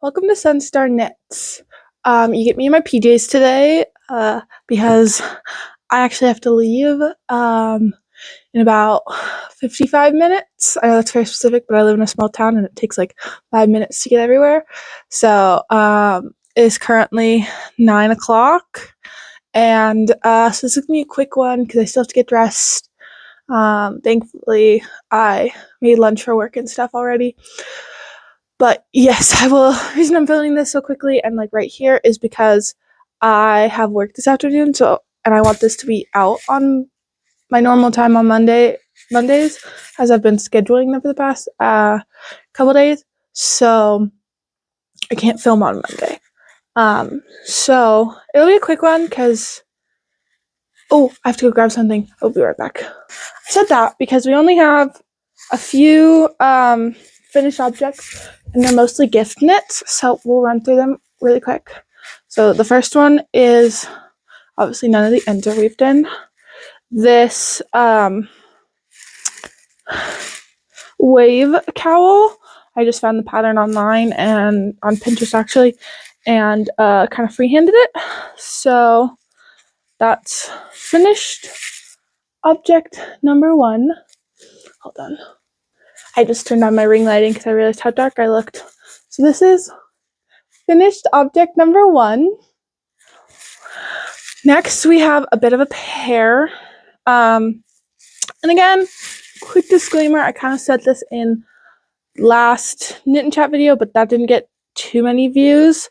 Welcome to Sunstar Knits. You get me in my PJs today because I actually have to leave in about 55 minutes. I know that's very specific, but I live in a small town and it takes like 5 minutes to get everywhere. So it's currently 9 o'clock, and so this is going to be a quick one because I still have to get dressed. Thankfully, I made lunch for work and stuff already. But yes, the reason I'm filming this so quickly and like right here is because I have work this afternoon, and I want this to be out on my normal time on Mondays, as I've been scheduling them for the past couple days. So I can't film on Monday. So it'll be a quick one because I have to go grab something. I'll be right back. I said that because we only have a few finished objects, and they're mostly gift knits, so we'll run through them really quick. So the first one is obviously none of the ends are weaved in. This wave cowl, I just found the pattern online and on Pinterest actually, and kind of freehanded it. So that's finished object number one. Hold on. I just turned on my ring lighting because I realized how dark I looked. So this is finished object number one. Next, we have a bit of a pair. And again, quick disclaimer, I kind of said this in last knit and chat video, but that didn't get too many views.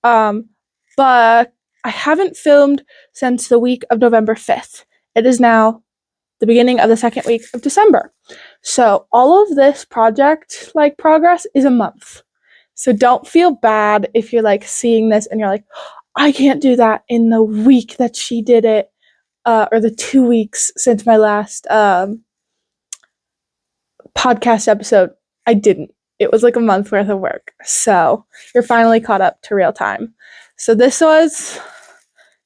But I haven't filmed since the week of November 5th. It is now the beginning of the second week of December. So all of this project progress is a month. So don't feel bad if you're seeing this and you're like, I can't do that in the week that she did it, or the 2 weeks since my last podcast episode. I didn't. It was like a month worth of work. So you're finally caught up to real time. So this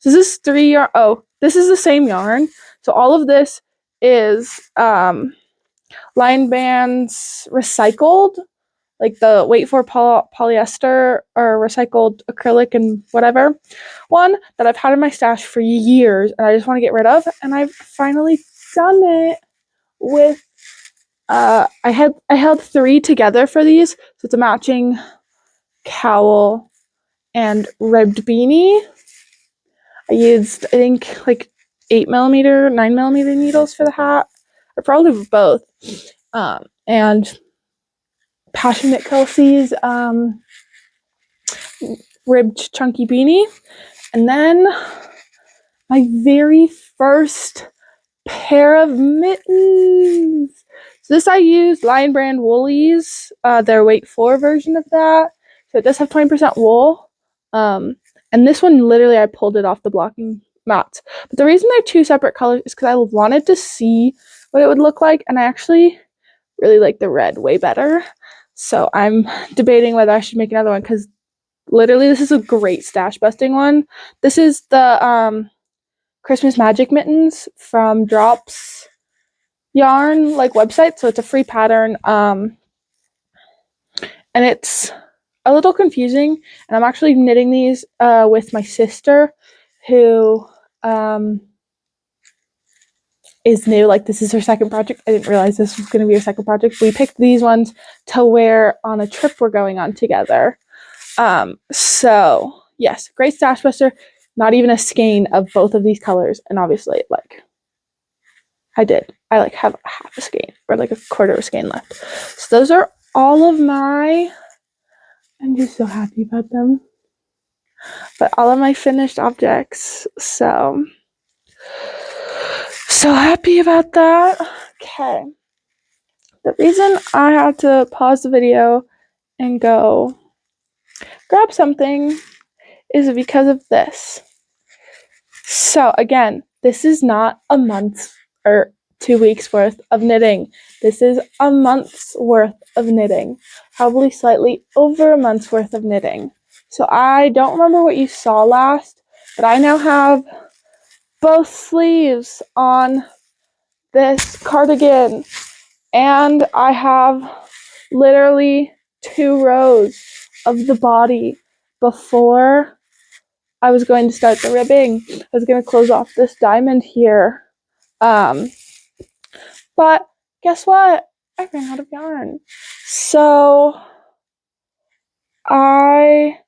is 3 yarn. Oh, this is the same yarn. So all of this is line bands recycled, like the Wait for polyester or recycled acrylic and whatever one that I've had in my stash for years and I just want to get rid of, and I've finally done it with I held 3 together for these, so it's a matching cowl and ribbed beanie. I used, I think, 8mm, 9mm needles for the hat, or probably both. And Passionate Kelsey's ribbed chunky beanie. And then my very first pair of mittens. So this I used Lion Brand Woolies, their Weight 4 version of that. So it does have 20% wool. And this one, literally, I pulled it off the blocking mats. But the reason they're 2 separate colors is because I wanted to see what it would look like, and I actually really like the red way better. So I'm debating whether I should make another one, because literally this is a great stash busting one. This is the Christmas Magic mittens from Drops Yarn website, so it's a free pattern, and it's a little confusing, and I'm actually knitting these with my sister, who is new. This is her second project. I didn't realize this was going to be her second project. We picked these ones to wear on a trip we're going on together. So yes, great stash buster. Not even a skein of both of these colors, and obviously I have half a skein or a quarter of a skein left. So those are all of my, I'm just so happy about them, but all of my finished objects. So happy about that. Okay. The reason I had to pause the video and go grab something is because of this. So again, this is not a month or 2 weeks worth of knitting. This is a month's worth of knitting, probably slightly over a month's worth of knitting. So I don't remember what you saw last, but I now have both sleeves on this cardigan, and I have literally 2 rows of the body before I was going to start the ribbing. I was going to close off this diamond here. But guess what? I ran out of yarn. So I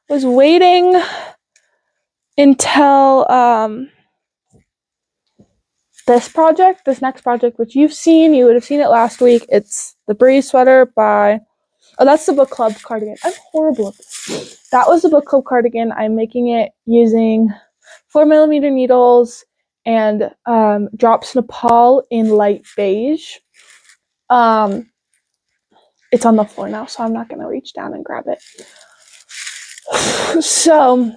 was waiting until this next project, which you would have seen it last week. It's the Breeze sweater by, that's the book club cardigan. I'm horrible at this. That was the book club cardigan. I'm making it using 4mm needles and drops Nepal in light beige. It's on the floor now, so I'm not going to reach down and grab it. So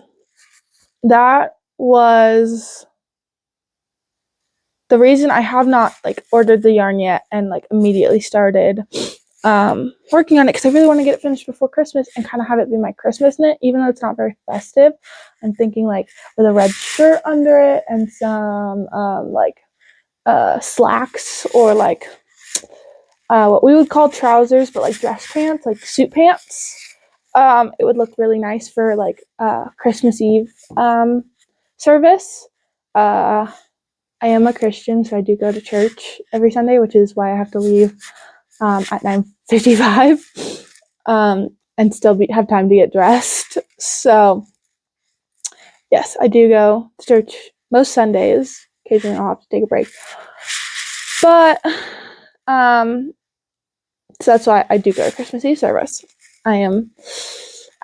that was the reason I have not ordered the yarn yet and immediately started working on it, because I really want to get it finished before Christmas and kind of have it be my Christmas knit, even though it's not very festive. I'm thinking with a red shirt under it and some slacks, or what we would call trousers, but dress pants, suit pants. It would look really nice for Christmas Eve service. I am a Christian, so I do go to church every Sunday, which is why I have to leave at 9:55 and still have time to get dressed. So yes, I do go to church most Sundays. Occasionally I'll have to take a break. But so that's why I do go to Christmas Eve service. I'm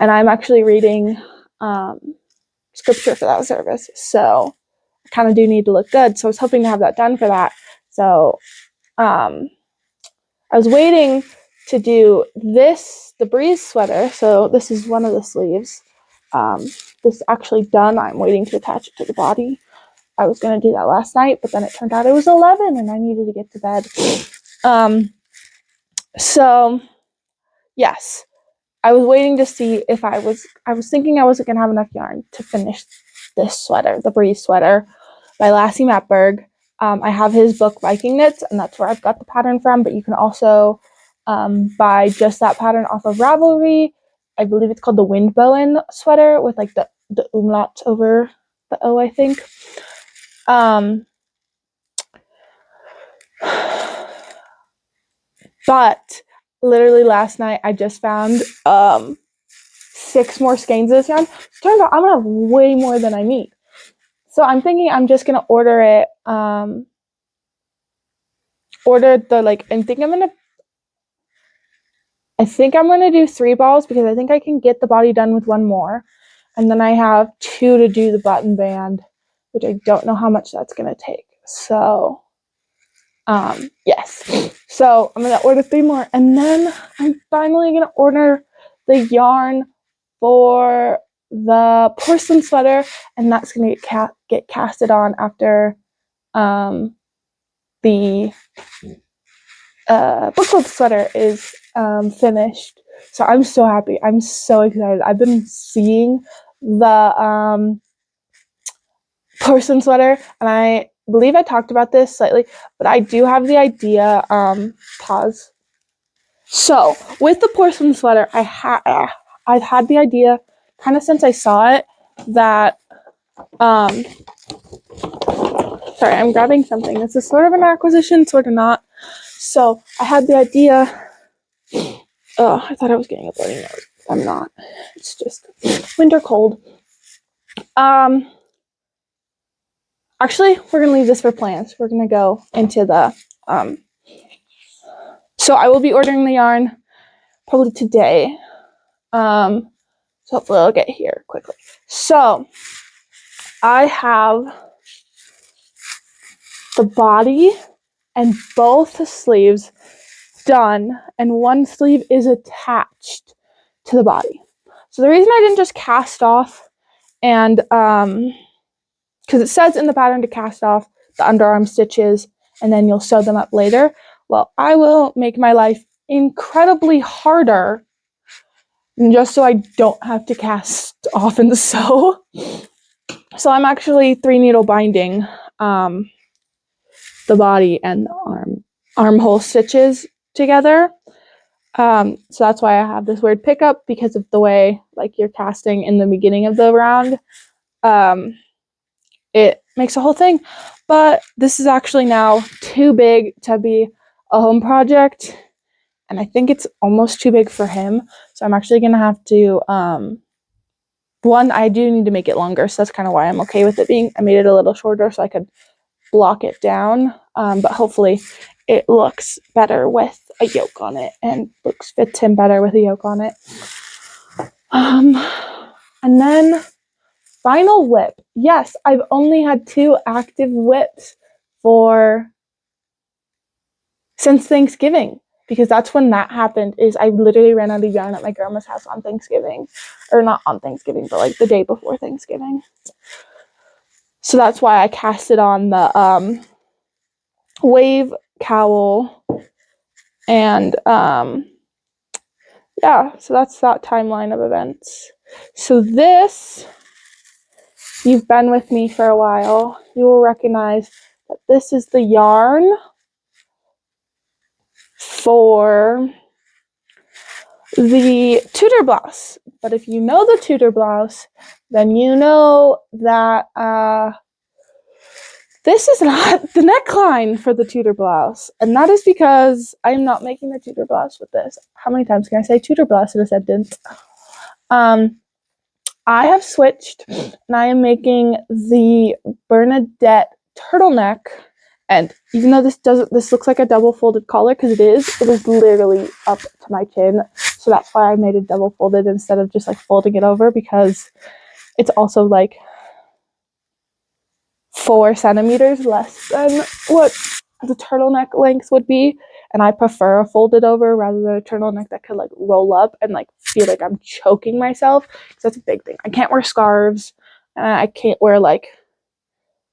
actually reading scripture for that service, so I kind of do need to look good. So I was hoping to have that done for that. So I was waiting to do the Breeze sweater. So this is one of the sleeves. This is actually done. I'm waiting to attach it to the body. I was going to do that last night, but then it turned out it was 11 and I needed to get to bed. So yes, I was waiting to see if I was thinking I wasn't going to have enough yarn to finish this sweater, the Breeze sweater by Lassie Matberg. I have his book Viking Knits, and that's where I've got the pattern from, but you can also buy just that pattern off of Ravelry. I believe it's called the Windbowen sweater with the umlaut over the O, I think. But literally last night I just found 6 more skeins of this yarn. Turns out I'm gonna have way more than I need. So I'm thinking I'm just gonna order it. I think I'm gonna do 3 balls, because I think I can get the body done with 1 more, and then I have 2 to do the button band, which I don't know how much that's gonna take. So yes. So I'm gonna order 3 more, and then I'm finally gonna order the yarn for the porcelain sweater, and that's gonna get casted on after the booklet sweater is finished. So I'm so happy. I'm so excited. I've been seeing the porcelain sweater, and I believe I talked about this slightly, but I do have the idea. Pause. So with the porcelain sweater, I've had the idea kind of since I saw it that sorry, I'm grabbing something. This is sort of an acquisition, sort of not. So I had the idea. Oh, I thought I was getting a bloody nose. I'm not. It's just winter cold. Actually, we're gonna leave this for plans. We're gonna go into the so I will be ordering the yarn probably today. So hopefully I'll get here quickly. So I have the body and both the sleeves done, and one sleeve is attached to the body. So the reason I didn't just cast off, and because it says in the pattern to cast off the underarm stitches and then you'll sew them up later. Well, I will make my life incredibly harder just so I don't have to cast off and sew. So I'm actually 3 needle binding the body and the armhole stitches together. So that's why I have this weird pickup, because of the way like you're casting in the beginning of the round. It makes a whole thing. But this is actually now too big to be a home project, and I think it's almost too big for him. So I'm actually gonna have to one, I do need to make it longer, so that's kind of why I'm okay with it being. I made it a little shorter so I could block it down, but hopefully it looks better with a yoke on it and fits him better with a yoke on it. And then final whip. Yes, I've only had 2 active whips since Thanksgiving, because that's when that happened. Is I literally ran out of yarn at my grandma's house on Thanksgiving, or not on Thanksgiving, but like the day before Thanksgiving. So that's why I casted on the wave cowl, and yeah, so that's that timeline of events. So this, you've been with me for a while, you will recognize that this is the yarn for the tutor blouse. But if you know the tutor blouse, then you know that this is not the neckline for the tutor blouse. And that is because I'm not making the tutor blouse with this. How many times can I say tutor blouse in a sentence? I have switched, and I am making the Bernadette turtleneck. And even though this looks like a double folded collar, because it is literally up to my chin. So that's why I made it double folded instead of just like folding it over, because it's also like 4 centimeters less than what the turtleneck length would be. And I prefer a folded over rather than a turtleneck that could like roll up and like feel like I'm choking myself. Because that's a big thing. I can't wear scarves, and I can't wear like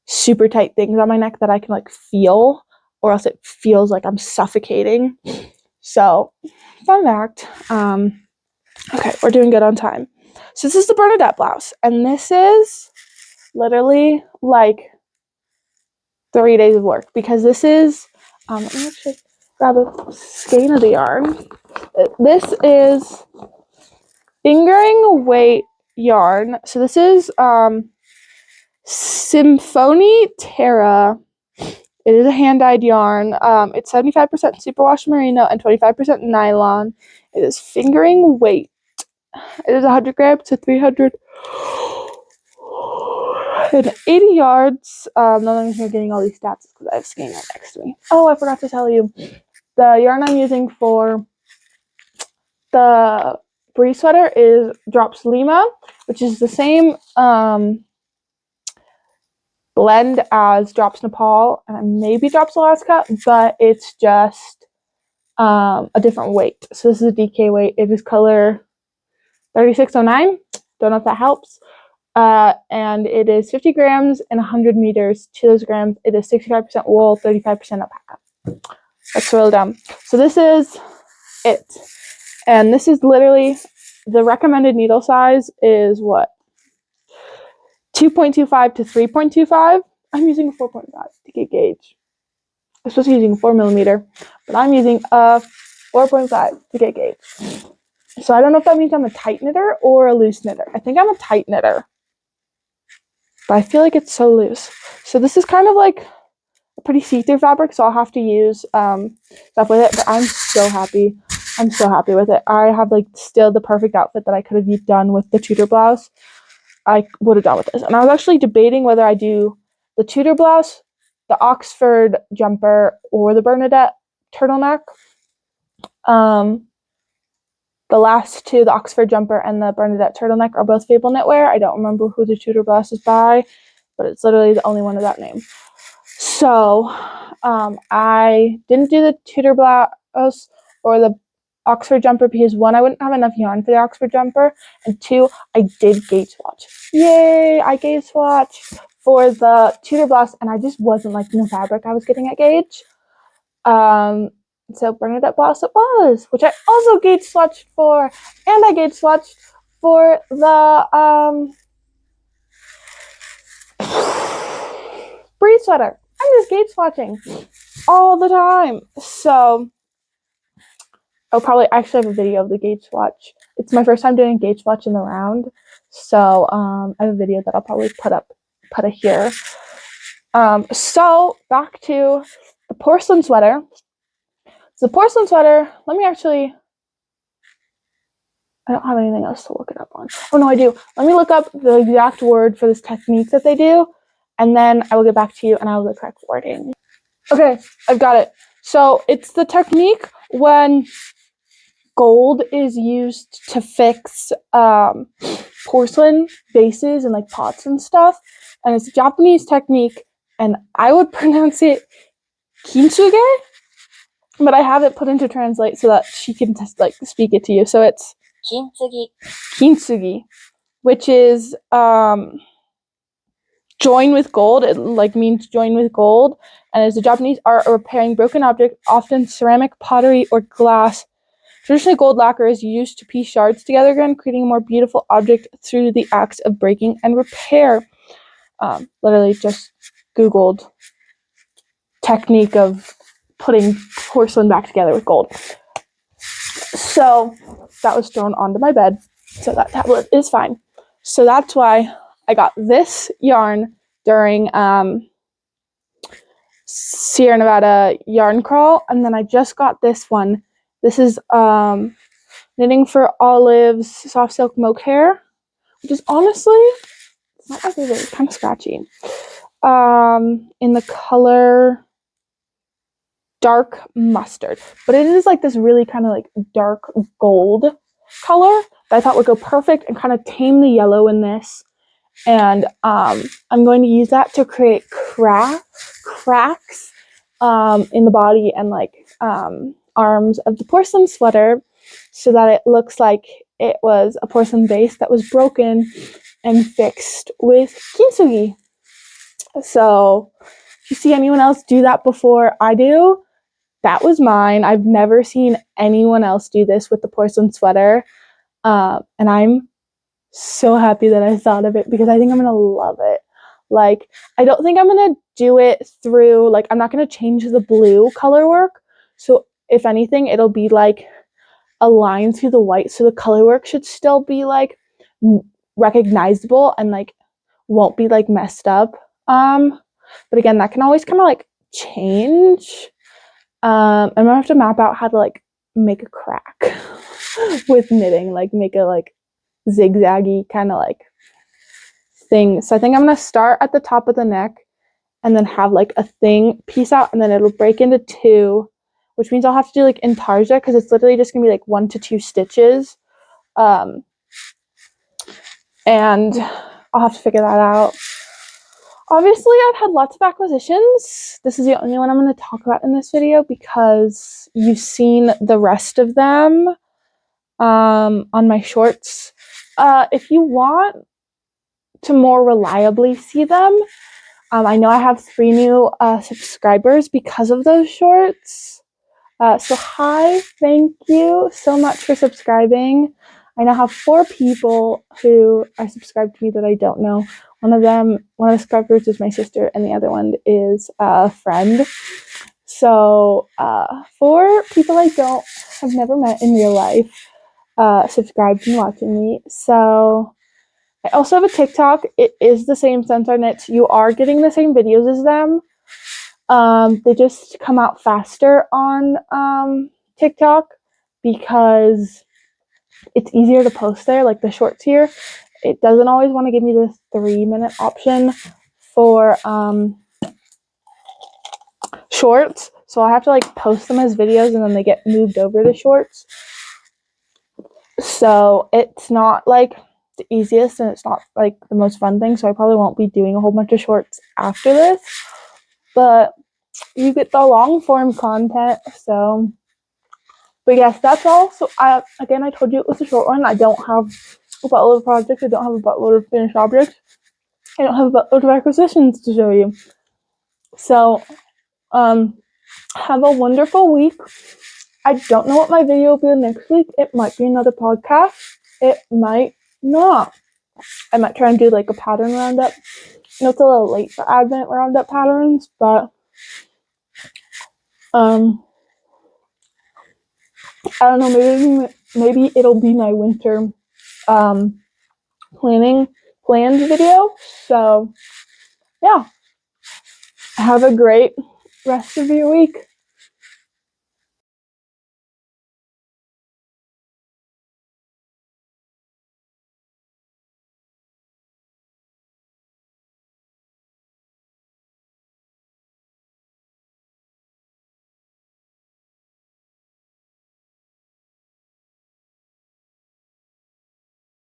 super tight things on my neck that I can like feel, or else it feels like I'm suffocating. So, fun fact. Okay, we're doing good on time. So this is the Bernadette blouse, and this is literally like 3 days of work, because this is, let me actually grab a skein of the yarn. This is fingering weight yarn. So this is Symphony Terra. It is a hand-dyed yarn. It's 75% superwash merino and 25% nylon. It is fingering weight. It is 100 grams to 380 yards. Not only here getting all these stats because I have skein right next to me. Oh, I forgot to tell you. The yarn I'm using for the breeze sweater is Drops Lima, which is the same blend as Drops Nepal and maybe Drops Alaska, but it's just a different weight. So this is a DK weight. It is color 3609. Don't know if that helps. And it is 50 grams and 100 meters. To those grams, it is 65% wool, 35% alpaca. Let's roll down. So this is it. And this is literally, the recommended needle size is what? 2.25 to 3.25. I'm using a 4.5 to get gauge. I'm supposed to be using a 4 millimeter, but I'm using a 4.5 to get gauge. So I don't know if that means I'm a tight knitter or a loose knitter. I think I'm a tight knitter, but I feel like it's so loose. So this is kind of like a pretty see-through fabric, so I'll have to use stuff with it, but I'm so happy. I'm so happy with it. I have like still the perfect outfit that I could have done with the tutor blouse. I would have done with this. And I was actually debating whether I do the tutor blouse, the Oxford jumper, or the Bernadette turtleneck. The last 2, the Oxford jumper and the Bernadette turtleneck, are both Fable Knitwear. I don't remember who the tutor blouse is by, but it's literally the only one of that name. So I didn't do the tutor blouse or the Oxford jumper because 1, I wouldn't have enough yarn for the Oxford jumper, and 2, I did gauge swatch. Yay! I gauge swatch for the tutor blouse, and I just wasn't liking the fabric I was getting at gauge. So Bernadette blouse it was, which I also gauge swatched for, and I gauge swatched for the breeze sweater. I'm just gauge swatching all the time. So I'll probably actually have a video of the gauge swatch. It's my first time doing a gauge swatch in the round, so I have a video that I'll probably put it here. So back to the porcelain sweater. So the porcelain sweater, I don't have anything else to look it up on. Oh no, I do. Let me look up the exact word for this technique that they do, and then I will get back to you and I will the correct wording. Okay, I've got it. So it's the technique when gold is used to fix porcelain vases and like pots and stuff, and it's a Japanese technique, and I would pronounce it kintsugi, but I have it put into translate so that she can just like speak it to you. So it's kintsugi, which is join with gold. It like means join with gold, and is a Japanese art of repairing broken object, often ceramic, pottery, or glass. Traditionally, gold lacquer is used to piece shards together again, creating a more beautiful object through the acts of breaking and repair. Literally just Googled technique of putting porcelain back together with gold. So that was thrown onto my bed. So that tablet is fine. So that's why I got this yarn during Sierra Nevada yarn crawl, and then I just got this one. This is Knitting for Olive's soft silk mohair, which is honestly, it's not my favorite. It's kind of scratchy. In the color dark mustard, but it is like this really kind of like dark gold color that I thought would go perfect and kind of tame the yellow in this. And I'm going to use that to create cracks in the body and like arms of the porcelain sweater, so that it looks like it was a porcelain vase that was broken and fixed with kintsugi. So if you see anyone else do that before I do, that was mine. I've never seen anyone else do this with the porcelain sweater, and I'm so happy that I thought of it because I think I'm gonna love it. Like, I don't think I'm gonna do it through, like, I'm not gonna change the blue color work. So if anything, it'll be like a line through the white. So the color work should still be like recognizable and like won't be like messed up. But again, that can always kind of like change. I'm gonna have to map out how to like make a crack with knitting, like make a like zigzaggy kind of like thing. So I think I'm gonna start at the top of the neck and then have like a thing piece out, and then it'll break into two, which means I'll have to do like intarsia because it's literally just gonna be like 1 to 2 stitches. And I'll have to figure that out. Obviously, I've had lots of acquisitions. This is the only one I'm going to talk about in this video because you've seen the rest of them on my shorts. If you want to more reliably see them, I know I have 3 new subscribers because of those shorts. So hi, thank you so much for subscribing. I now have 4 people who are subscribed to me that I don't know. One of the subscribers is my sister, and the other one is a friend. So 4 people I have never met in real life subscribed and watching me. So I also have a TikTok. It is the same Centaur Knits. You are getting the same videos as them. They just come out faster on TikTok because it's easier to post there, like the shorts here. It doesn't always want to give me the 3-minute option for shorts, so I have to like post them as videos and then they get moved over to shorts. So it's not like the easiest and it's not like the most fun thing, so I probably won't be doing a whole bunch of shorts after this, but you get the long form content. So, but yes, that's all. So I told you it was a short one. I don't have a buttload of projects. I don't have a buttload of finished objects. I don't have a buttload of acquisitions to show you. So, have a wonderful week. I don't know what my video will be next week. It might be another podcast. It might not. I might try and do like a pattern roundup. I know it's a little late for Advent roundup patterns, but I don't know, maybe it'll be my winter planned video. So yeah, have a great rest of your week.